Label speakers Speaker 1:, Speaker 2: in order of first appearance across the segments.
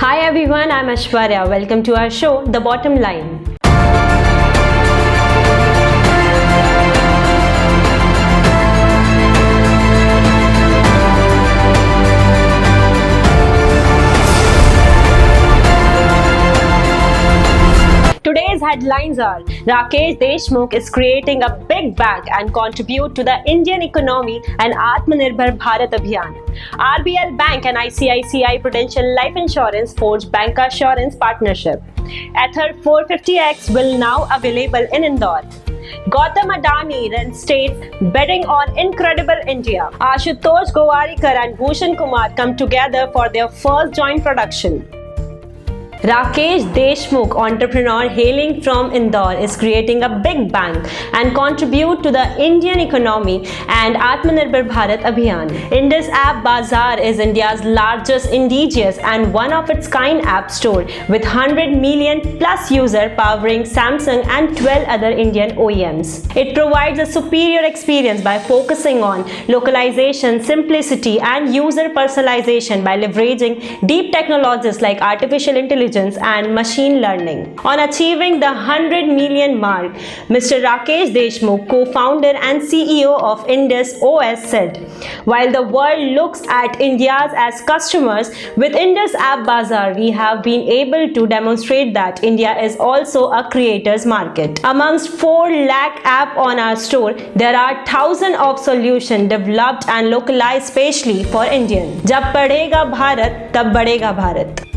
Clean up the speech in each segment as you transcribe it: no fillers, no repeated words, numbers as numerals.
Speaker 1: Hi everyone, I'm Ashwarya. Welcome to our show, The Bottom Line. Today's headlines are: Rakesh Deshmukh is creating a big bang and contribute to the Indian economy and Atmanirbhar Bharat Abhiyan. RBL Bank and ICICI Prudential Life Insurance forge bancassurance partnership. Ather 450X will now available in Indore. Gautam Adani reinstates betting on Incredible India. Ashutosh Gowarikar and Bhushan Kumar come together for their first joint production. Rakesh Deshmukh, entrepreneur hailing from Indore, is creating a big bang and contribute to the Indian economy and Atmanirbhar Bharat Abhiyan. Indus App Bazaar is India's largest indigenous and one of its kind app store with 100 million plus users powering Samsung and 12 other Indian OEMs. It provides a superior experience by focusing on localization, simplicity and user personalization by leveraging deep technologies like artificial intelligence and machine learning. On achieving the 100 million mark, Mr. Rakesh Deshmukh, co-founder and CEO of Indus OS, said, "While the world looks at India's as customers, with Indus App Bazaar, we have been able to demonstrate that India is also a creator's market. Amongst 4 lakh apps on our store, there are thousands of solutions developed and localized specially for Indian. जब पढ़ेगा भारत, तब बढ़ेगा Bharat."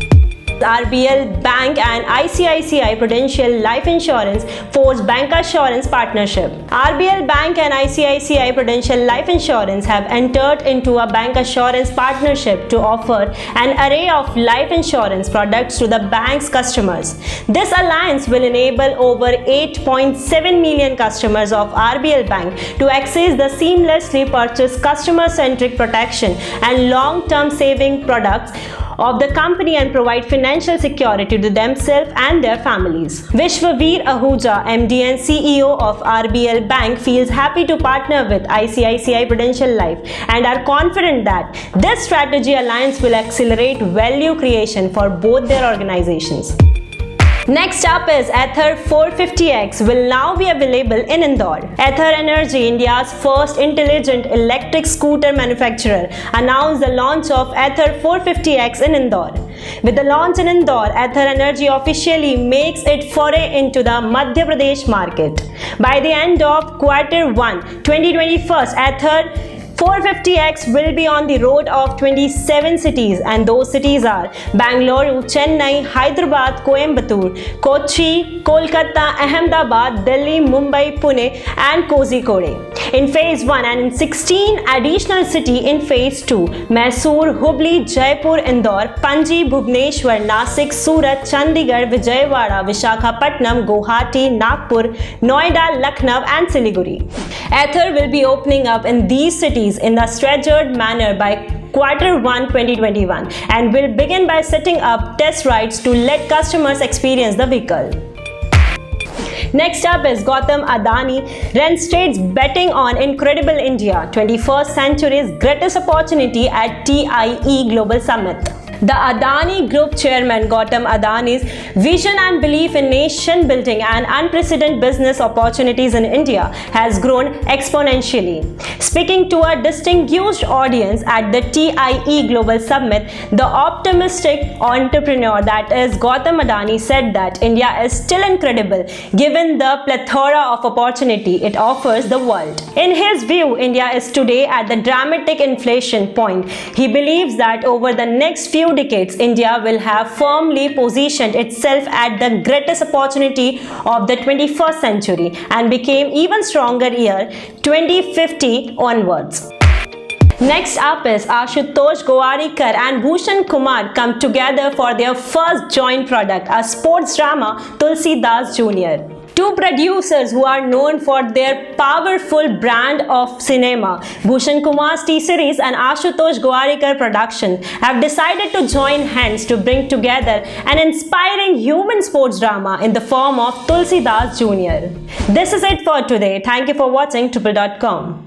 Speaker 1: RBL Bank and ICICI Prudential Life Insurance forge bancassurance partnership. RBL Bank and ICICI Prudential Life Insurance have entered into a bancassurance partnership to offer an array of life insurance products to the bank's customers. This alliance will enable over 8.7 million customers of RBL Bank to access the seamlessly purchased customer-centric protection and long-term saving products of the company and provide financial security to themselves and their families. Vishwaveer Ahuja, MD and CEO of RBL Bank, feels happy to partner with ICICI Prudential Life and are confident that this strategy alliance will accelerate value creation for both their organizations. Next up is Ather 450X will now be available in Indore. Ather Energy, India's first intelligent electric scooter manufacturer, announced the launch of Ather 450X in Indore. With the launch in Indore, Ather Energy officially makes its foray into the Madhya Pradesh market. By the end of Q1 2021, Ather 450X will be on the road of 27 cities, and those cities are Bangalore, Chennai, Hyderabad, Coimbatore, Kochi, Kolkata, Ahmedabad, Delhi, Mumbai, Pune and Kozhikode in phase 1 and in 16 additional cities in phase 2: Mysore, Hubli, Jaipur, Indore, Panji, Bhubaneswar, Nasik, Surat, Chandigarh, Vijayawada, Visakhapatnam, Guwahati, Nagpur, Noida, Lucknow and Siliguri. Ather will be opening up in these cities in a staggered manner by Q1 2021 and will begin by setting up test rides to let customers experience the vehicle. Next up is Gautam Adani reinstates betting on Incredible India, 21st century's greatest opportunity at TIE Global Summit. The Adani Group Chairman Gautam Adani's vision and belief in nation building and unprecedented business opportunities in India has grown exponentially. Speaking to a distinguished audience at the TIE Global Summit, the optimistic entrepreneur that is Gautam Adani said that India is still incredible given the plethora of opportunity it offers the world. In his view, India is today at the dramatic inflection point. He believes that over the next few decades, India will have firmly positioned itself at the greatest opportunity of the 21st century and became even stronger year 2050 onwards. Next up is Ashutosh Gowarikar and Bhushan Kumar come together for their first joint product, a sports drama, Tulsi Das Jr. Two producers who are known for their powerful brand of cinema, Bhushan Kumar's T-Series and Ashutosh Gowarikar production, have decided to join hands to bring together an inspiring human sports drama in the form of Tulsi Das Jr. This is it for today. Thank you for watching Triple.com.